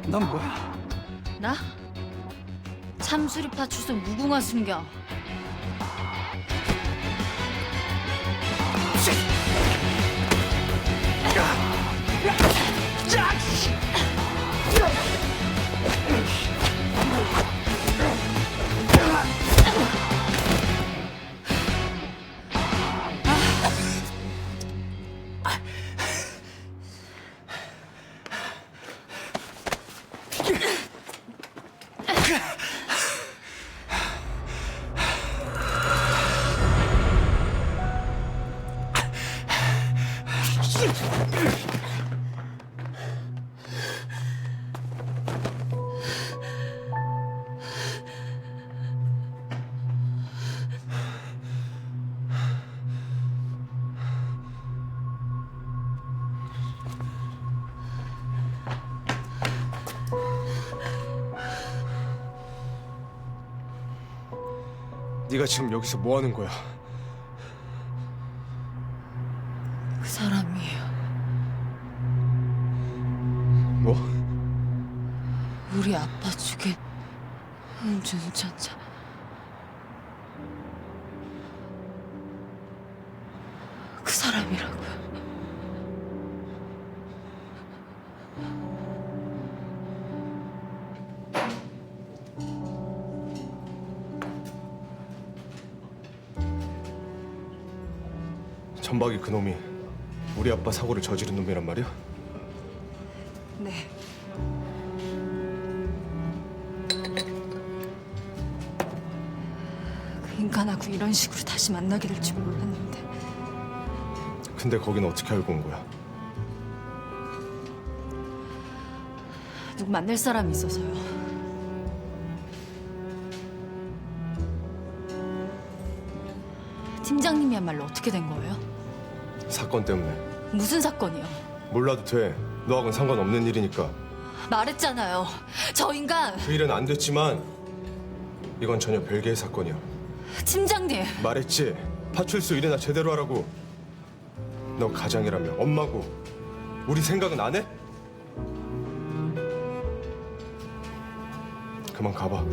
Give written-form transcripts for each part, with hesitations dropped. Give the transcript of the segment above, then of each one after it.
넌 뭐야? 나? 참수리 파출소 무궁화 순경. 네가 지금 여기서 뭐 하는 거야? 그 사람이 뭐? 우리 아빠 죽인 운전자. 그 사람이라고요. 전박이 그놈이 우리 아빠 사고를 저지른 놈이란 말이야? 네. 그 인간하고 이런 식으로 다시 만나게 될 줄 몰랐는데. 근데 거긴 어떻게 알고 온 거야? 누구 만날 사람이 있어서요. 팀장님이야말로 어떻게 된 거예요? 사건 때문에. 무슨 사건이요? 몰라도 돼. 너하고는 상관없는 일이니까. 말했잖아요. 저 인간 그 일은 안 됐지만 이건 전혀 별개의 사건이야. 팀장님. 말했지. 파출소 일이나 제대로 하라고. 너 가장이라며 엄마고 우리 생각은 안 해? 그만 가봐.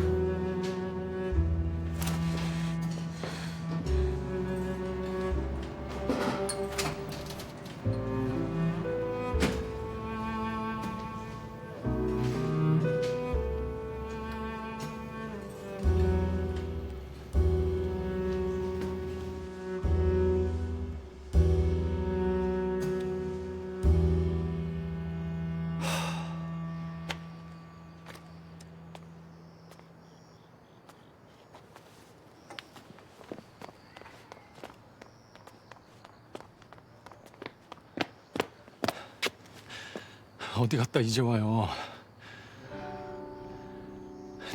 어디 갔다 이제 와요?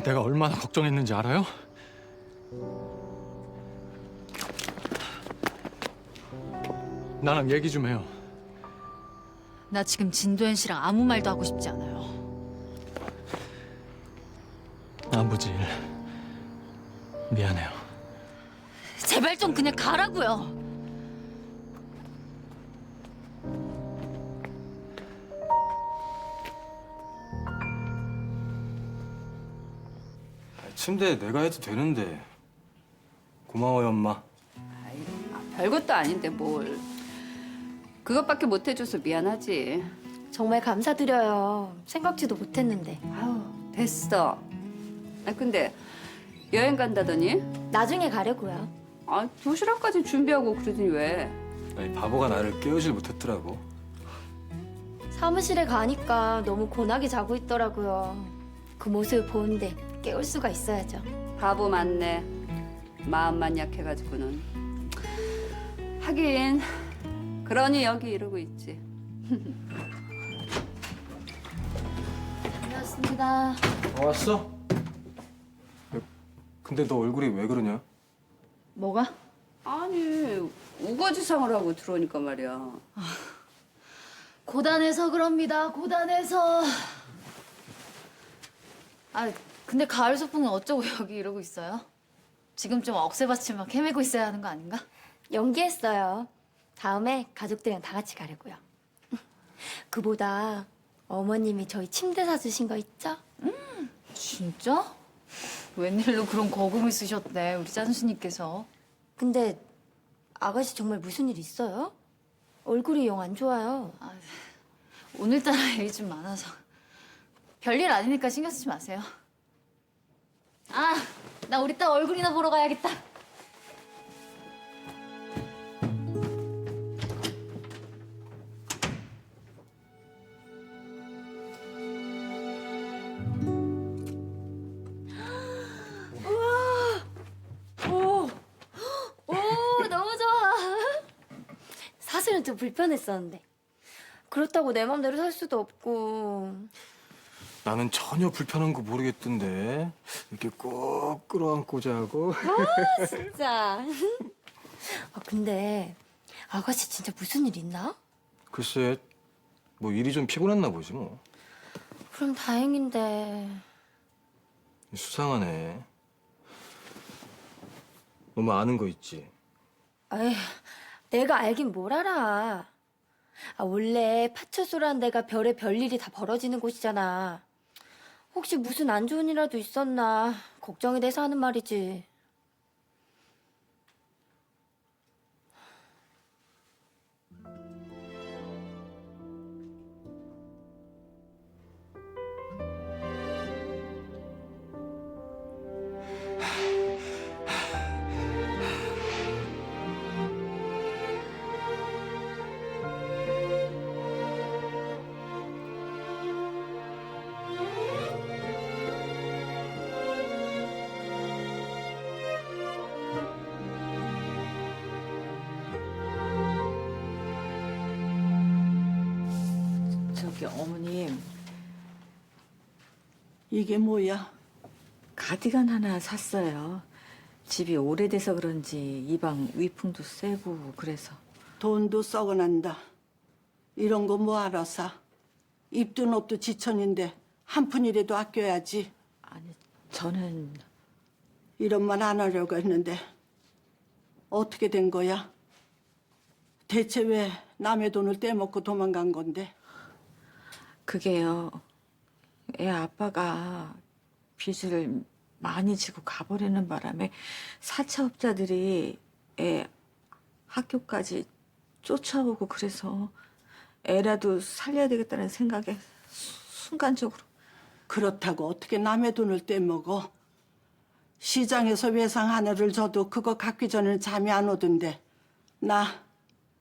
내가 얼마나 걱정했는지 알아요? 나랑 얘기 좀 해요. 나 지금 진도현 씨랑 아무 말도 하고 싶지 않아요. 아버지 일 미안해요. 제발 좀 그냥 가라고요. 침대 내가 해도 되는데. 고마워요, 엄마. 별것도 아닌데 뭘. 그것밖에 못 해줘서 미안하지. 정말 감사드려요. 생각지도 못했는데. 아우, 됐어. 근데 여행 간다더니? 나중에 가려고요. 도시락까지 준비하고 그러더니 왜? 아니, 바보가 나를 깨우질 못했더라고. 사무실에 가니까 너무 고나게 자고 있더라고요. 그 모습을 보는데 깨울 수가 있어야죠. 바보 맞네. 마음만 약해가지고는. 하긴 그러니 여기 이러고 있지. 고맙습니다. 왔어? 근데 너 얼굴이 왜 그러냐? 뭐가? 아니 우거지상을 하고 들어오니까 말이야. 고단해서 그럽니다. 고단해서. 근데 가을 소풍은 어쩌고 여기 이러고 있어요? 지금 좀 억새받치 막 헤매고 있어야 하는 거 아닌가? 연기했어요. 다음에 가족들이랑 다 같이 가려고요. 그보다 어머님이 저희 침대 사주신 거 있죠? 진짜? 웬일로 그런 거금을 쓰셨대 우리 짠순이께서. 근데 아가씨 정말 무슨 일 있어요? 얼굴이 영 안 좋아요. 오늘따라 일이 좀 많아서. 별일 아니니까 신경 쓰지 마세요. 아, 나 우리 딸 얼굴이나 보러 가야겠다. 오, 너무 좋아. 사실은 좀 불편했었는데. 그렇다고 내 맘대로 살 수도 없고. 나는 전혀 불편한 거 모르겠던데. 이렇게 꼭 끌어안고자 하고. 진짜. 근데 아가씨 진짜 무슨 일 있나? 글쎄, 뭐 일이 좀 피곤했나 보지 뭐. 그럼 다행인데. 수상하네. 너무 아는 거 있지? 에휴, 내가 알긴 뭘 알아. 원래 파출소란 데가 별의 별일이 다 벌어지는 곳이잖아. 혹시 무슨 안 좋은 일이라도 있었나 걱정이 돼서 하는 말이지. 저기 어머님, 이게 뭐야? 가디건 하나 샀어요. 집이 오래돼서 그런지 이방 위풍도 세고 그래서. 돈도 썩어난다. 이런 거 뭐 알아 사? 입도 높도 지천인데 한 푼이라도 아껴야지. 아니, 저는 이런 말 안 하려고 했는데 어떻게 된 거야? 대체 왜 남의 돈을 떼먹고 도망간 건데? 그게요. 애 아빠가 빚을 많이 지고 가버리는 바람에 사채업자들이 애 학교까지 쫓아오고 그래서 애라도 살려야 되겠다는 생각에 순간적으로. 그렇다고 어떻게 남의 돈을 떼먹어? 시장에서 외상 하나를 줘도 그거 갖기 전에는 잠이 안 오던데. 나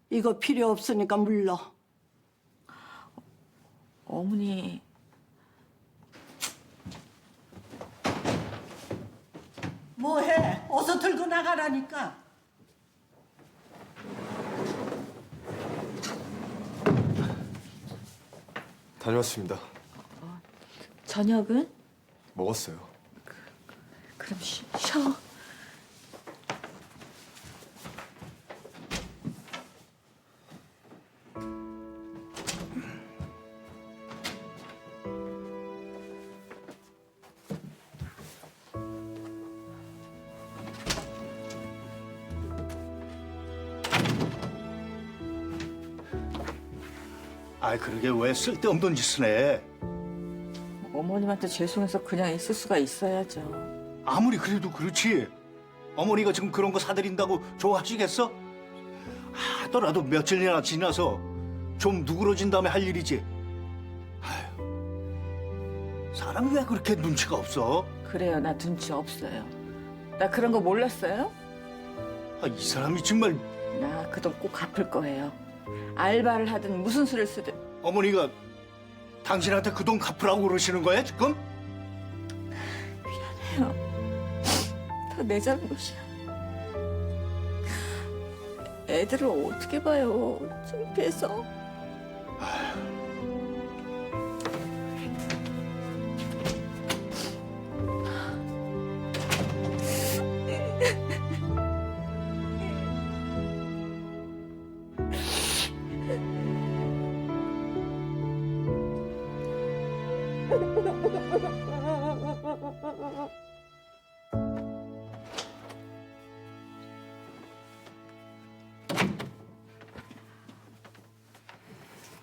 이거 필요 없으니까 물러. 어머니, 뭐해? 어서 들고 나가라니까. 다녀왔습니다. 저녁은? 먹었어요. 그럼 쉬어. 아이 그러게 왜 쓸데없는 짓을 해? 어머님한테 죄송해서 그냥 있을 수가 있어야죠. 아무리 그래도 그렇지. 어머니가 지금 그런 거 사드린다고 좋아하시겠어? 하더라도 며칠이나 지나서 좀 누그러진 다음에 할 일이지. 아휴, 사람이 왜 그렇게 눈치가 없어? 그래요, 나 눈치 없어요. 나 그런 거 몰랐어요? 이 사람이 정말. 나 그 돈 꼭 갚을 거예요. 알바를 하든 무슨 수를 쓰든. 어머니가 당신한테 그 돈 갚으라고 그러시는 거야 지금? 다 내 잘못이야. 애들을 어떻게 봐요, 창피해서.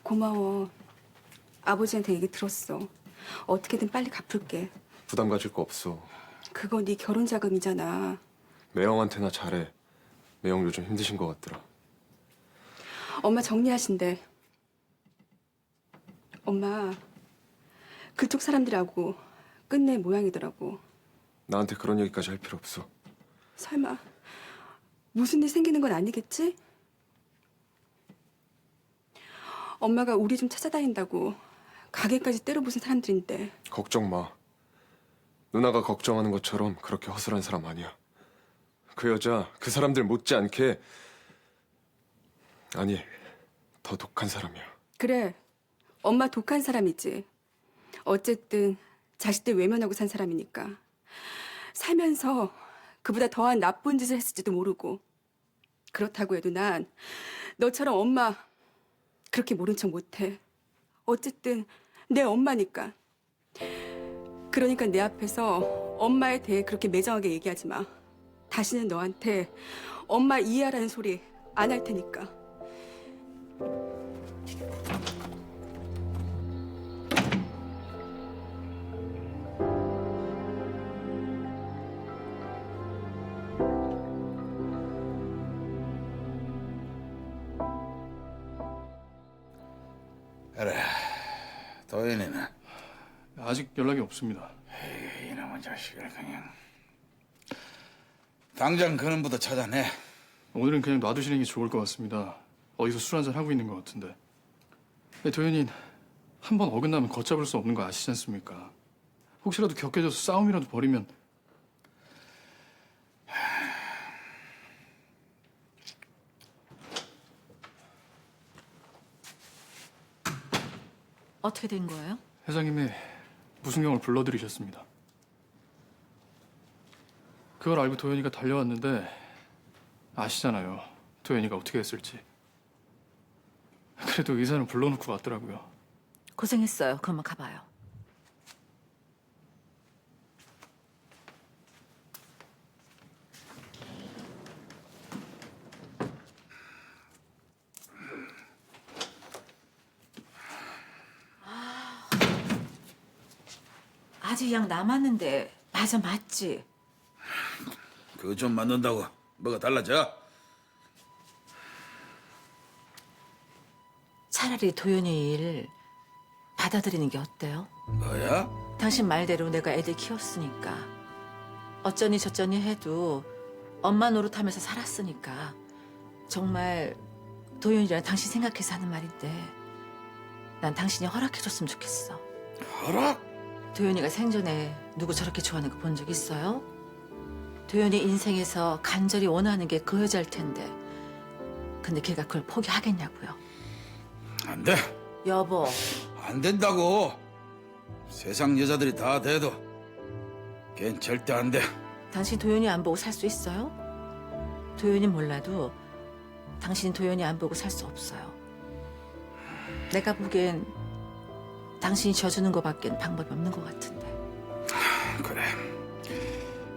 고마워. 아버지한테 얘기 들었어. 어떻게든 빨리 갚을게. 부담 가질 거 없어. 그거 네 결혼 자금이잖아. 매형한테나 잘해. 매형 요즘 힘드신 것 같더라. 엄마 정리하신대. 엄마 그쪽 사람들하고 끝내 모양이더라고. 나한테 그런 얘기까지 할 필요 없어. 설마 무슨 일 생기는 건 아니겠지? 엄마가 우리 좀 찾아다닌다고 가게까지 때려부순 사람들인데. 걱정 마. 누나가 걱정하는 것처럼 그렇게 허술한 사람 아니야. 그 여자 그 사람들 못지않게 아니 더 독한 사람이야. 그래, 엄마 독한 사람이지. 어쨌든 자식들 외면하고 산 사람이니까. 살면서 그보다 더한 나쁜 짓을 했을지도 모르고. 그렇다고 해도 난 너처럼 엄마 그렇게 모른 척 못해. 어쨌든 내 엄마니까. 그러니까 내 앞에서 엄마에 대해 그렇게 매정하게 얘기하지 마. 다시는 너한테 엄마 이해하라는 소리 안 할 테니까. 그래, 도현이는 아직 연락이 없습니다. 에이, 이놈의 자식을 그냥 당장 그놈부터 찾아내. 오늘은 그냥 놔두시는 게 좋을 것 같습니다. 어디서 술 한잔 하고 있는 것 같은데. 도현이 한 번 어긋나면 걷잡을 수 없는 거 아시지 않습니까? 혹시라도 격해져서 싸움이라도 벌이면 어떻게 된 거예요? 회장님이 무순경을 불러들이셨습니다. 그걸 알고 도현이가 달려왔는데 아시잖아요. 도현이가 어떻게 했을지. 그래도 의사는 불러놓고 갔더라고요. 고생했어요. 그만 가봐요. 아직 약 남았는데 맞아 맞지? 그거 좀 맞는다고 뭐가 달라져? 차라리 도연이 일 받아들이는 게 어때요? 뭐야? 당신 말대로 내가 애들 키웠으니까 어쩌니 저쩌니 해도 엄마 노릇하면서 살았으니까 정말 도연이랑 당신 생각해서 하는 말인데 난 당신이 허락해줬으면 좋겠어. 허락? 도연이가 생전에 누구 저렇게 좋아하는 거 본 적 있어요? 도연이 인생에서 간절히 원하는 게 그 여자일 텐데 근데 걔가 그걸 포기하겠냐고요. 안 돼. 여보. 안 된다고. 세상 여자들이 다 돼도 걘 절대 안 돼. 당신 도연이 안 보고 살 수 있어요? 도연이 몰라도 당신 도연이 안 보고 살 수 없어요. 내가 보기엔 당신이 져주는 거밖엔 방법이 없는 것 같은데. 그래.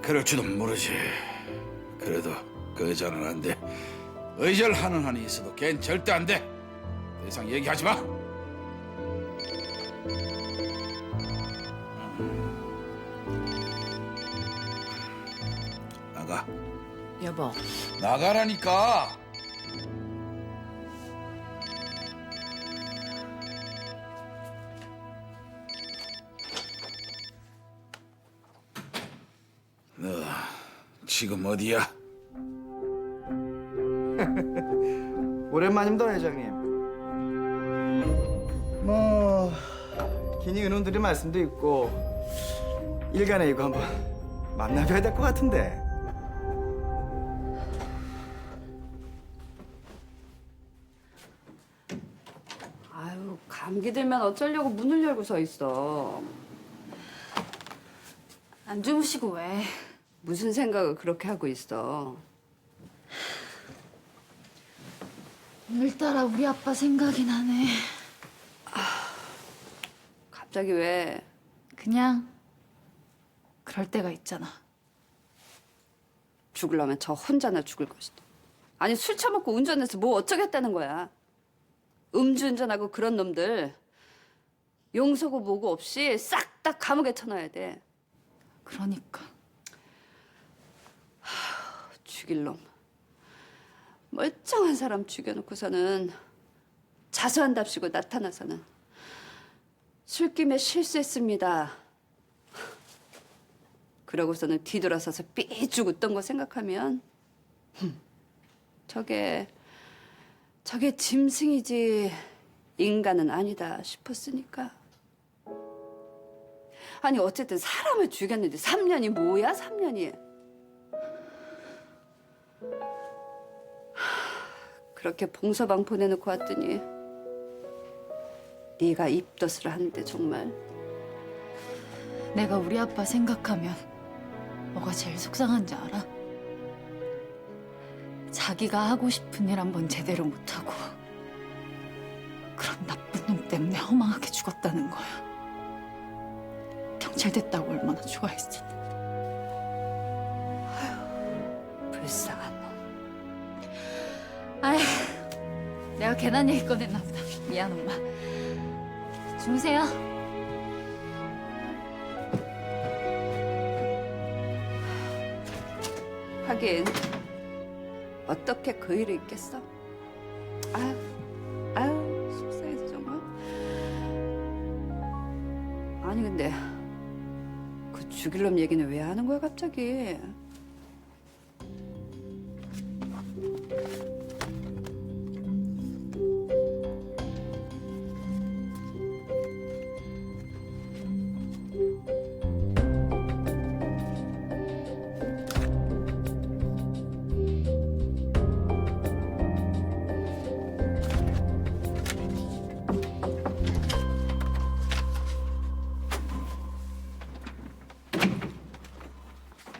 그럴지도 모르지. 그래도 그 여자는 안 돼. 의절하는 한이 있어도 걘 절대 안 돼. 더 이상 얘기하지 마. 나가. 여보. 나가라니까. 너 지금 어디야? 오랜만입니다, 회장님. 뭐 괜히 은원들이 말씀도 있고 일간에 이거 한번 만나봐야 될 것 같은데. 아유, 감기 들면 어쩌려고 문을 열고 서 있어. 안 주무시고 왜? 무슨 생각을 그렇게 하고 있어? 오늘따라 우리 아빠 생각이 나네. 갑자기 왜? 그냥 그럴 때가 있잖아. 죽으려면 저 혼자나 죽을 것이다. 아니 술 처먹고 운전해서 뭐 어쩌겠다는 거야. 음주운전하고 그런 놈들 용서고 뭐고 없이 싹 다 감옥에 쳐넣어야 돼. 그러니까. 죽일 놈. 멀쩡한 사람 죽여놓고서는 자수한답시고 나타나서는 술김에 실수했습니다. 그러고서는 뒤돌아서서 삐죽 웃던 거 생각하면 저게 짐승이지 인간은 아니다 싶었으니까. 아니 어쨌든 사람을 죽였는데 3년이 뭐야 3년이. 그렇게 봉서방 보내놓고 왔더니 네가 입덧을 하는데 정말. 내가 우리 아빠 생각하면 뭐가 제일 속상한지 알아? 자기가 하고 싶은 일 한 번 제대로 못하고 그런 나쁜 놈 때문에 허망하게 죽었다는 거야. 경찰 됐다고 얼마나 좋아했었는데. 불쌍한 놈. 아휴, 내가 괜한 얘기 꺼냈나 보다. 미안, 엄마. 주무세요. 하긴 어떻게 그 일이 있겠어? 아유 속상해서 정말. 아니 근데 그 죽일 놈 얘기는 왜 하는 거야 갑자기?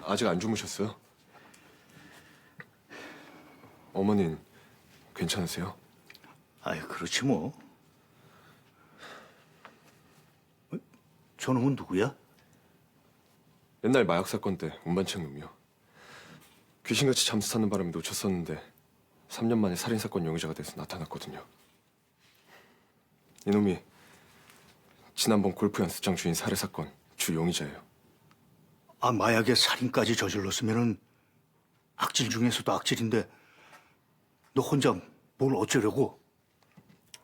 아직 안 주무셨어요? 어머닌 괜찮으세요? 아이 그렇지 뭐. 저놈은 누구야? 옛날 마약 사건 때 운반책 놈이요. 귀신같이 잠수 타는 바람에 놓쳤었는데 3년 만에 살인사건 용의자가 돼서 나타났거든요. 이놈이 지난번 골프 연습장 주인 살해사건 주 용의자예요. 아 마약에 살인까지 저질렀으면은 악질 중에서도 악질인데 너 혼자 뭘 어쩌려고?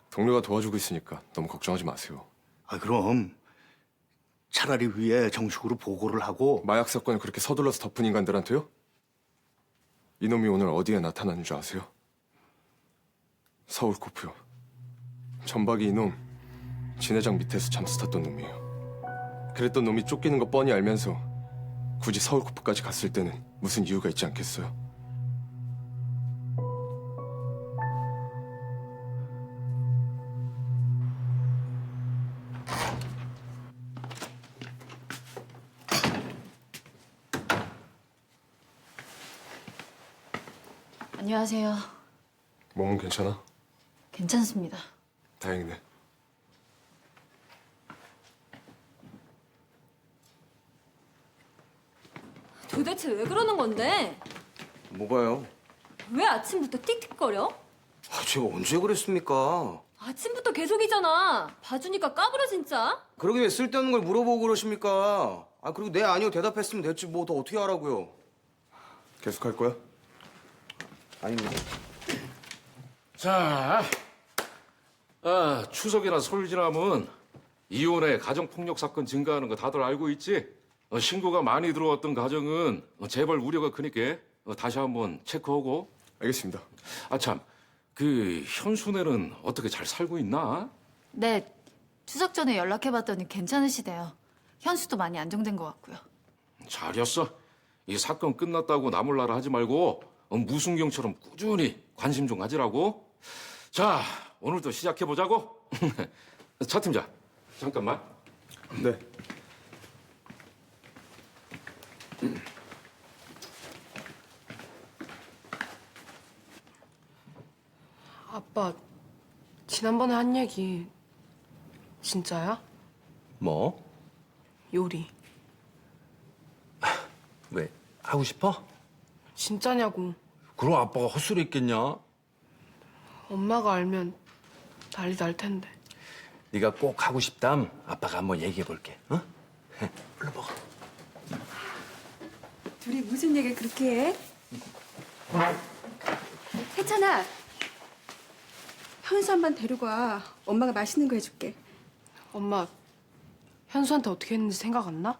동료가 도와주고 있으니까 너무 걱정하지 마세요. 아 그럼 차라리 위에 정식으로 보고를 하고. 마약 사건을 그렇게 서둘러서 덮은 인간들한테요? 이놈이 오늘 어디에 나타나는 줄 아세요? 서울 코프요. 전박이 이놈 진회장 밑에서 잠수 탔던 놈이에요. 그랬던 놈이 쫓기는 거 뻔히 알면서 굳이 서울 코프까지 갔을 때는 무슨 이유가 있지 않겠어요? 안녕하세요. 몸은 괜찮아? 괜찮습니다. 다행이네. 도대체 왜 그러는 건데? 뭐가요? 왜 아침부터 틱틱거려? 제가 언제 그랬습니까? 아침부터 계속이잖아. 봐주니까 까불어 진짜. 그러기 왜 쓸데없는 걸 물어보고 그러십니까? 그리고 네 아니요 대답했으면 됐지 뭐 더 어떻게 하라고요? 계속 할 거야? 아닙니다. 자, 추석이나 설 지나면 이혼에 가정폭력 사건 증가하는 거 다들 알고 있지? 신고가 많이 들어왔던 가정은 재벌 우려가 크니까 다시 한번 체크하고. 알겠습니다. 참, 그 현순애는 어떻게 잘 살고 있나? 네, 추석 전에 연락해봤더니 괜찮으시대요. 현수도 많이 안정된 것 같고요. 잘했어. 이 사건 끝났다고 나몰라라 하지 말고 무순경처럼 꾸준히 관심 좀 가지라고. 자, 오늘도 시작해보자고. 차 팀장, 잠깐만. 네. 아빠, 지난번에 한 얘기 진짜야? 뭐? 요리. 왜? 하고 싶어? 진짜냐고. 그럼 아빠가 헛소리 했겠냐? 엄마가 알면 난리 날 텐데. 네가 꼭 하고 싶담 아빠가 한번 얘기해 볼게. 어? 얼른 먹어. 둘이 무슨 얘기를 그렇게 해? 세찬아, 현수 한번 데리고 와. 엄마가 맛있는 거 해줄게. 엄마, 현수한테 어떻게 했는지 생각 안 나?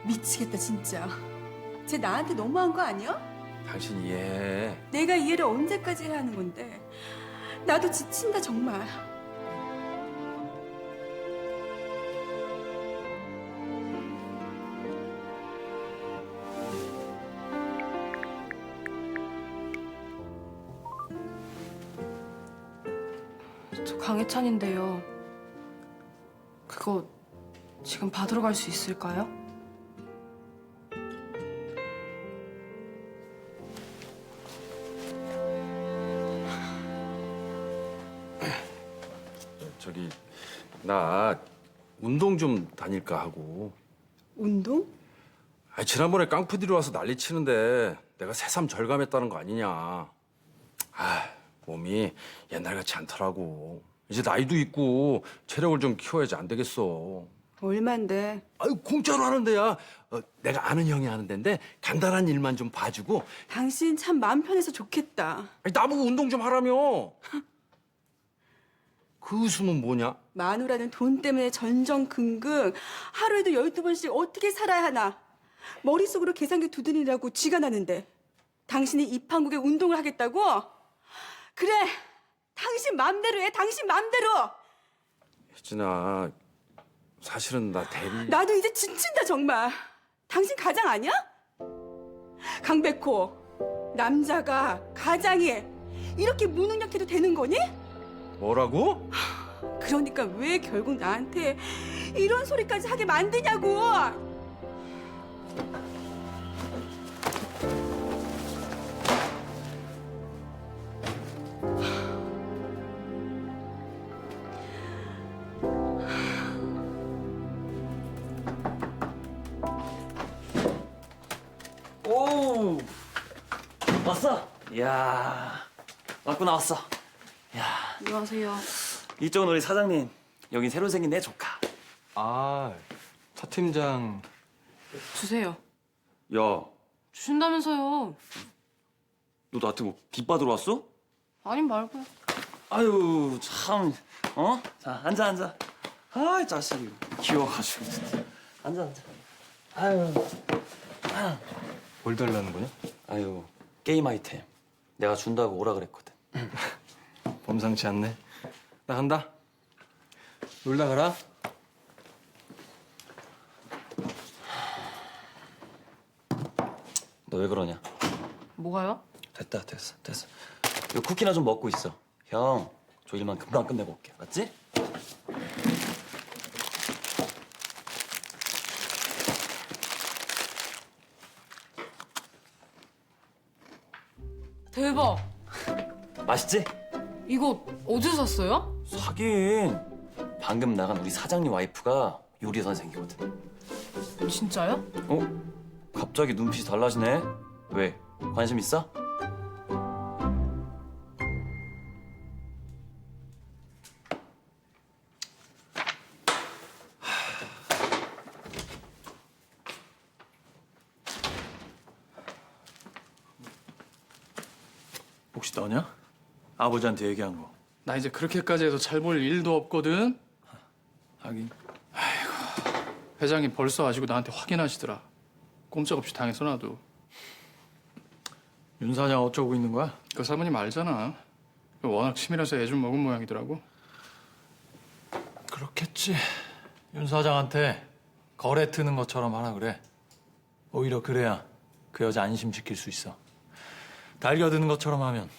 미치겠다 진짜. 쟤 나한테 너무한 거 아니야? 당신 이해해. 내가 이해를 언제까지 해야 하는 건데. 나도 지친다 정말. 저 강혜찬인데요. 그거 지금 받으러 갈 수 있을까요? 저기 나 운동 좀 다닐까 하고. 운동? 아니, 지난번에 깡푸디로 와서 난리 치는데 내가 새삼 절감했다는 거 아니냐. 아, 몸이 옛날같이 않더라고. 이제 나이도 있고 체력을 좀 키워야지 안 되겠어. 얼만데? 아유, 공짜로 하는 데야. 내가 아는 형이 하는 데인데 간단한 일만 좀 봐주고. 당신 참 마음 편해서 좋겠다. 아니, 나보고 운동 좀 하라며. 그 웃음은 뭐냐? 마누라는 돈 때문에 전전긍긍. 하루에도 12번씩 어떻게 살아야 하나. 머릿속으로 계산기 두드리라고 쥐가 나는데. 당신이 입한국에 운동을 하겠다고? 그래. 당신 맘대로 해. 당신 맘대로. 혜진아, 사실은 나 대리... 나도 이제 지친다 정말. 당신 가장 아니야? 강백호. 남자가 가장이 이렇게 무능력해도 되는 거니? 뭐라고? 그러니까 왜 결국 나한테 이런 소리까지 하게 만드냐고. 오, 왔어? 이야, 왔구나 왔어. 야, 안녕하세요. 이쪽은 우리 사장님, 여긴 새로 생긴 내 조카. 아, 차 팀장. 주세요. 야, 주신다면서요. 너 나한테 뭐 빚받으러 왔어? 아니 말고요. 아유, 참, 어? 자, 앉아 앉아. 아, 이 자식이 귀여워가지고 진짜. 앉아 앉아. 아유, 뭘 달라는 거냐? 아유, 게임 아이템. 내가 준다고 오라 그랬거든. 범상치 않네. 나 간다. 놀다 가라. 너 왜 그러냐? 뭐가요? 됐다, 됐어. 이거 쿠키나 좀 먹고 있어. 형, 저 일만 금방 끝내고 올게. 맞지? 대박. 맛있지? 이거 어디서 샀어요? 사긴. 방금 나간 우리 사장님 와이프가 요리 선생이거든. 진짜요? 어? 갑자기 눈빛이 달라지네. 왜? 관심 있어? 혹시 너냐? 아버지한테 얘기한 거. 나 이제 그렇게까지 해서 잘 볼 일도 없거든. 하긴. 아이고. 회장이 벌써 아시고 나한테 확인하시더라. 꼼짝없이 당해서 나도. 윤 사장 어쩌고 있는 거야? 그 사모님 알잖아. 워낙 치밀해서 애 좀 먹은 모양이더라고. 그렇겠지. 윤 사장한테 거래 트는 것처럼 하라 그래. 오히려 그래야 그 여자 안심시킬 수 있어. 달겨드는 것처럼 하면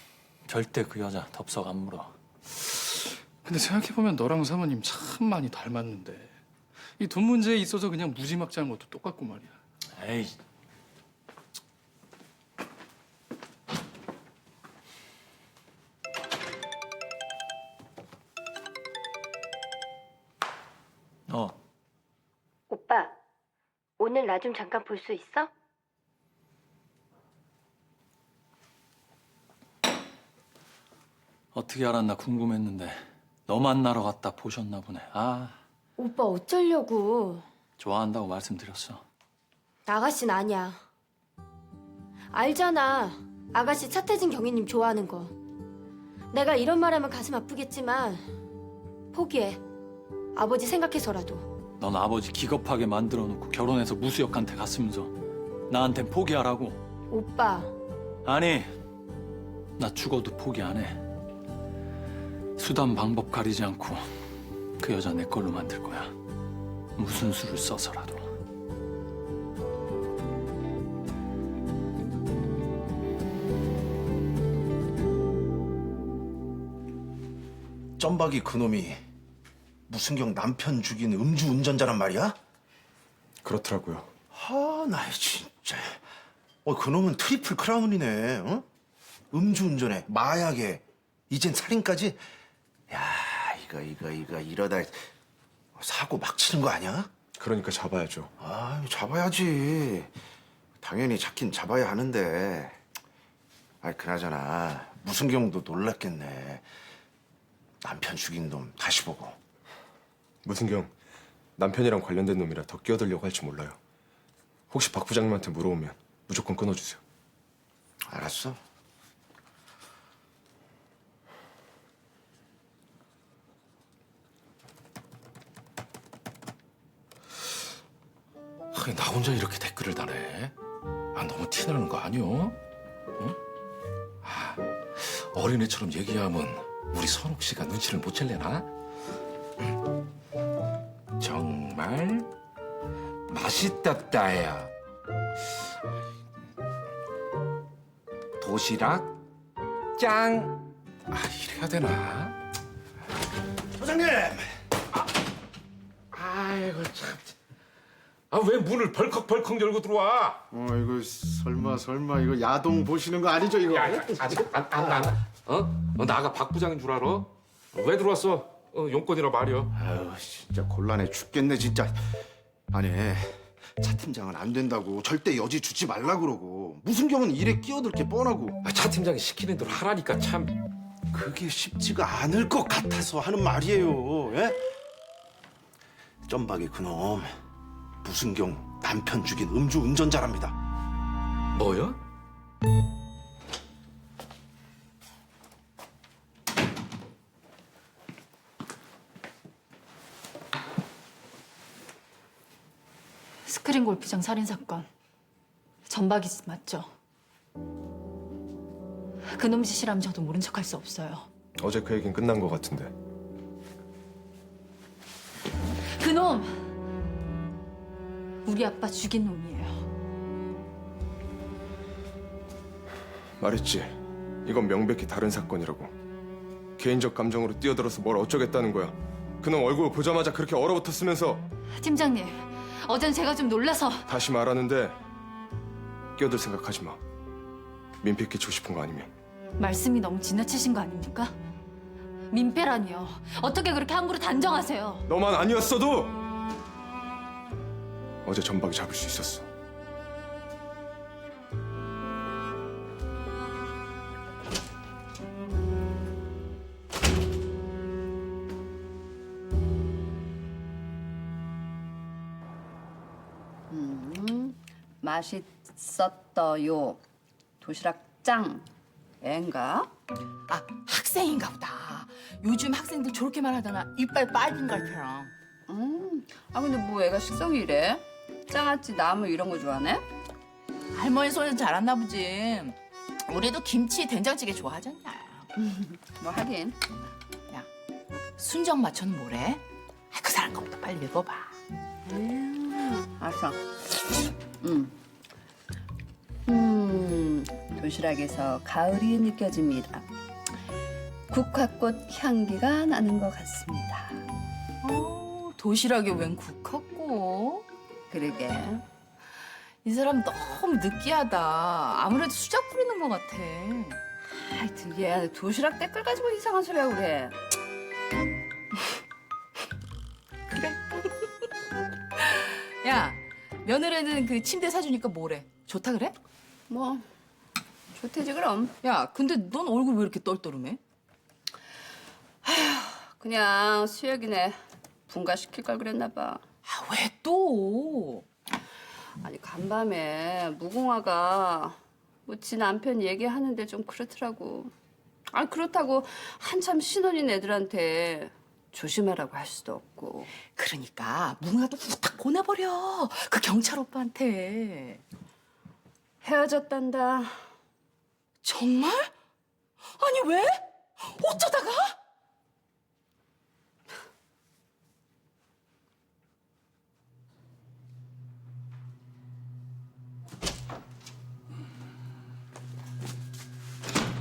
절대 그 여자 덥석 안 물어. 근데 생각해보면 너랑 사모님 참 많이 닮았는데 이 돈 문제에 있어서 그냥 무지막지한 것도 똑같고 말이야. 에이. 오빠, 오늘 나 좀 잠깐 볼 수 있어? 어떻게 알았나 궁금했는데 너 만나러 갔다 보셨나 보네. 아, 오빠 어쩌려고. 좋아한다고 말씀드렸어. 아가씨는 아니야. 알잖아. 아가씨 차태진 경위님 좋아하는 거. 내가 이런 말하면 가슴 아프겠지만 포기해. 아버지 생각해서라도. 넌 아버지 기겁하게 만들어 놓고 결혼해서 무수역한테 갔으면서 나한텐 포기하라고. 오빠. 아니, 나 죽어도 포기 안 해. 수단 방법 가리지 않고 그 여자 내 걸로 만들 거야. 무슨 수를 써서라도. 점박이 그놈이 무승경 남편 죽인 음주운전자란 말이야? 그렇더라고요. 나 진짜. 그놈은 트리플 크라운이네. 어? 음주운전에 마약에 이젠 살인까지. 야, 이거 이러다 사고 막 치는 거 아니야? 그러니까 잡아야죠. 이거 잡아야지. 당연히 잡긴 잡아야 하는데. 그나저나 무승경도 놀랐겠네. 남편 죽인 놈 다시 보고. 무승경 남편이랑 관련된 놈이라 더 끼어들려고 할지 몰라요. 혹시 박 부장님한테 물어오면 무조건 끊어주세요. 알았어. 나 혼자 이렇게 댓글을 다네. 너무 티나는 거 아니오? 응? 어린애처럼 얘기하면 우리 선옥 씨가 눈치를 못 챌래나? 정말 맛있답다야. 도시락 짱. 이래야 되나? 소장님. 아이고 참. 왜 문을 벌컥벌컥 열고 들어와? 이거 설마 이거 야동 보시는 거 아니죠 이거? 야, 아직 안. 나가 박 부장인 줄 알아? 왜 들어왔어? 용건이라 말이야. 진짜 곤란해 죽겠네 진짜. 아니 차 팀장은 안 된다고 절대 여지 주지 말라 그러고 무승경은 일에 끼어들 게 뻔하고. 차 팀장이 시키는 대로 하라니까 참. 그게 쉽지가 않을 것 같아서 하는 말이에요. 예? 점박이 그놈 무승경 남편 죽인 음주운전자랍니다. 뭐요? 스크린 골프장 살인 사건. 전박이 짓 맞죠? 그놈 짓이라면 저도 모른 척할 수 없어요. 어제 그 얘긴 끝난 것 같은데. 그놈! 우리 아빠 죽인 놈이에요. 말했지. 이건 명백히 다른 사건이라고. 개인적 감정으로 뛰어들어서 뭘 어쩌겠다는 거야. 그놈 얼굴 보자마자 그렇게 얼어붙었으면서. 팀장님, 어젠 제가 좀 놀라서. 다시 말하는데 끼어들 생각하지 마. 민폐 끼치고 싶은 거 아니면. 말씀이 너무 지나치신 거 아닙니까? 민폐라니요. 어떻게 그렇게 함부로 단정하세요? 너만 아니었어도 어제 전박이 잡을 수 있었어. 맛있었어요. 도시락 짱. 앤가? 학생인가 보다. 요즘 학생들 저렇게만 하다가 이빨 빨긴 걸처럼. 근데 뭐 애가 식성이 이래? 장아찌, 나물 이런 거 좋아하네? 할머니 손에서 자랐나 보지. 우리도 김치, 된장찌개 좋아하잖아. 뭐 하긴. 야, 순정 마초는 뭐래? 그 사람 거부터 빨리 읽어봐. 알았어. 도시락에서 가을이 느껴집니다. 국화꽃 향기가 나는 것 같습니다. 도시락에 웬 국화꽃? 그러게. 이 사람 너무 느끼하다. 아무래도 수작 부리는 것 같아. 얘 도시락 댓글 가지고 이상한 소리 하고 그래. 그래. 야, 며느리는 그 침대 사주니까 뭐래? 좋다 그래? 뭐 좋대지 그럼. 야, 근데 넌 얼굴 왜 이렇게 떨떠름해? 그냥 수혁이네 분가시킬 걸 그랬나 봐. 아, 왜 또? 아니 간밤에 무궁화가 뭐 지 남편 얘기하는데 좀 그렇더라고. 아 그렇다고 한참 신혼인 애들한테 조심하라고 할 수도 없고. 그러니까 무궁화도 후딱 보내버려. 그 경찰 오빠한테. 헤어졌단다. 정말? 아니 왜? 어쩌다가?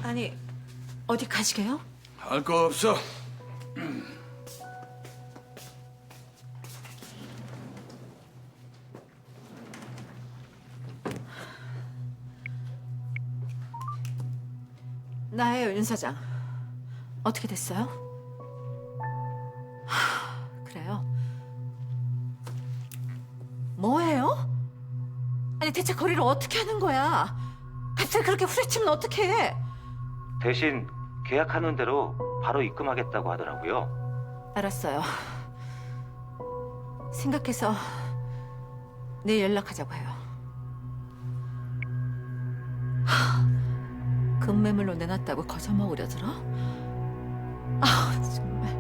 아니 어디 가시게요? 할 거 없어. 나예요, 윤 사장. 어떻게 됐어요? 그래요? 뭐예요? 아니 대체 거리를 어떻게 하는 거야? 갑자기 그렇게 후려치면 어떡해? 대신 계약하는 대로 바로 입금하겠다고 하더라고요. 알았어요. 생각해서 내일 연락하자고 해요. 금매물로 내놨다고 거저먹으려 들어? 아 정말.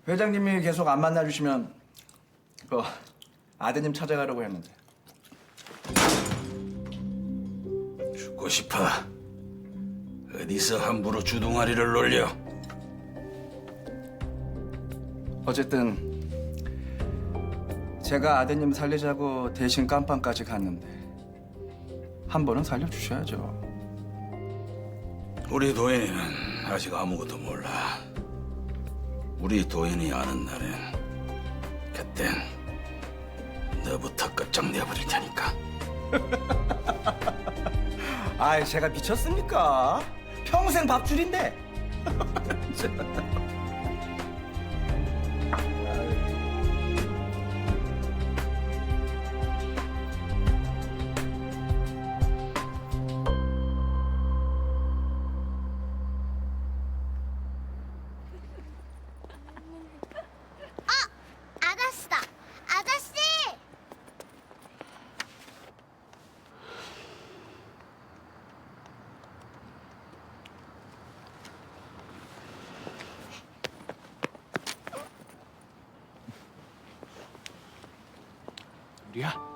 회장님이 계속 안 만나주시면 그 아드님 찾아가려고 했는데. 죽고 싶어. 어디서 함부로 주둥아리를 놀려. 어쨌든 제가 아드님 살리자고 대신 깜빵까지 갔는데 한 번은 살려주셔야죠. 우리 도현이는 아직 아무것도 몰라. 우리 도현이 아는 날엔 그땐 너부터 끝장내버릴 테니까. 아이 제가 미쳤습니까? 평생 밥줄인데. 아가씨다. 아가씨! 우리야.